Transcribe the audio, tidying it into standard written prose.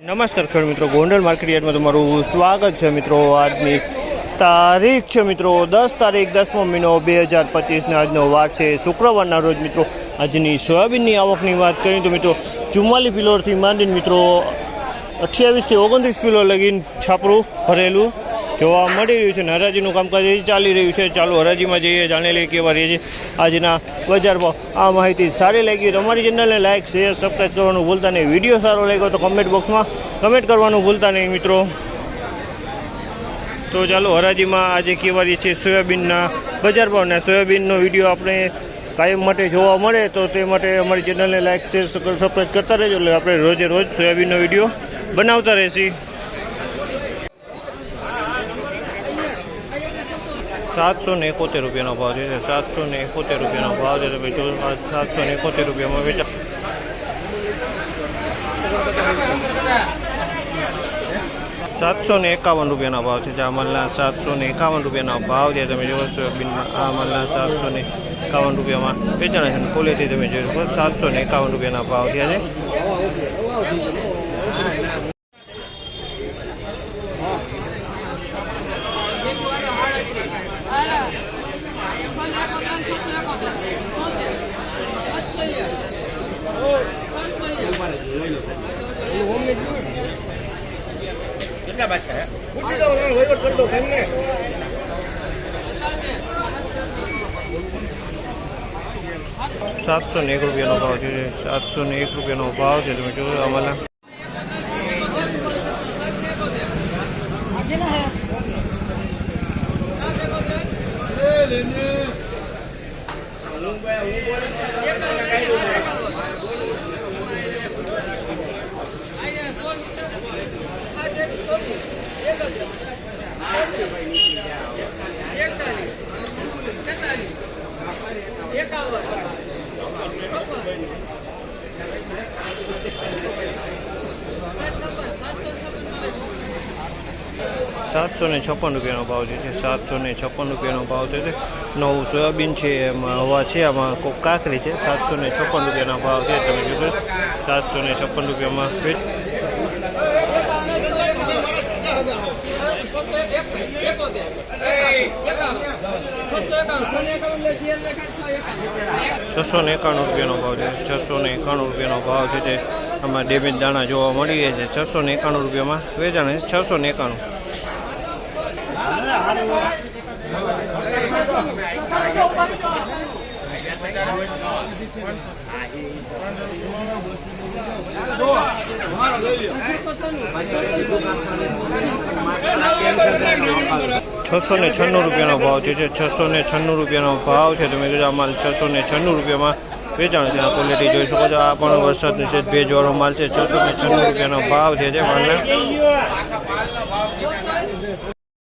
નમસ્કાર ખેડૂત મિત્રો, ગોંડલ માર્કેટ યાર્ડમાં તમારું સ્વાગત છે મિત્રો। આજની તારીખ છે મિત્રો 10 તારીખ 10મો મહિનો 2025 આજનો વાર છે શુક્રવારના રોજ મિત્રો। આજની સોયાબીનની આવકની વાત કરીએ તો મિત્રો 44 કિલોથી માંડીને મિત્રો 28 થી 29 કિલો લગીને છાપરું ભરેલું જોવા મળી રહ્યું છે। હરાજીનું કામકાજ ચાલી રહ્યું છે। ચાલો હરાજીમાં જઈએ, જાણી લઈએ કેવા રહે છે આજના બજાર ભાવ। આ માહિતી સારી લાગી તો અમારી ચેનલને લાઇક શેર સબસ્ક્રાઈબ કરવાનું ભૂલતા નહીં। વિડીયો સારો લાગ્યો તો કમેન્ટ બોક્સમાં કમેન્ટ કરવાનું ભૂલતા નહીં મિત્રો। તો ચાલો હરાજીમાં આજે કેવા રહે છે સોયાબીનના બજાર ભાવના સોયાબીનનો વિડીયો આપણે કાયમ માટે જોવા મળે તો તે માટે અમારી ચેનલને લાઇક શેર સબસ્ક્રાઈબ કરતા રહેજો, એટલે આપણે રોજે રોજ સોયાબીનનો વિડીયો બનાવતા રહીશું। 771 રૂપિયાનો ભાવ છે। 771 રૂપિયાનો ભાવ છે। તમે જો 771 રૂપિયામાં વેચા 751 રૂપિયાના ભાવ છે। આ માલના 751 રૂપિયાના ભાવ છે। તમે જોવો સોયાબીનમાં આ માલના 751 રૂપિયામાં વેચાણ છે। ક્વોલિટી તમે જોઈ શકો 751 રૂપિયાના ભાવ થયા છે। કેટલા બાકી છે? પૂછી દો, વહીવટ કરી દો કેમને? 701 રૂપિયાનો ભાવ છે। 701 રૂપિયાનો ભાવ છે। તમે જોયો અમારા ₹756 રૂપિયાનો ભાવ છે। 756 રૂપિયાનો ભાવ છે। નવું સોયાબીન છે, એમાં હવા છે, આમાં કોક કાકરી છે। 756 રૂપિયાના ભાવ છે। તમે જોજો 756 રૂપિયામાં ₹691 રૂપિયાનો ભાવ છે। 691 રૂપિયાનો ભાવ છે। આમાં ડેમેજ દાણા જોવા મળી રહ્યા છે। 691 રૂપિયામાં વેચાણ છે। 691 696 રૂપિયાનો ભાવ છે। 696 રૂપિયાનો ભાવ છે। તમે જોજો આ માલ 696 રૂપિયામાં વેચાણ છે। ક્વોલિટી જોઈ શકો છો। આ પણ વરસાદનું છે, ભેજવાળો માલ છે। 696 રૂપિયાનો ભાવ છે માલના।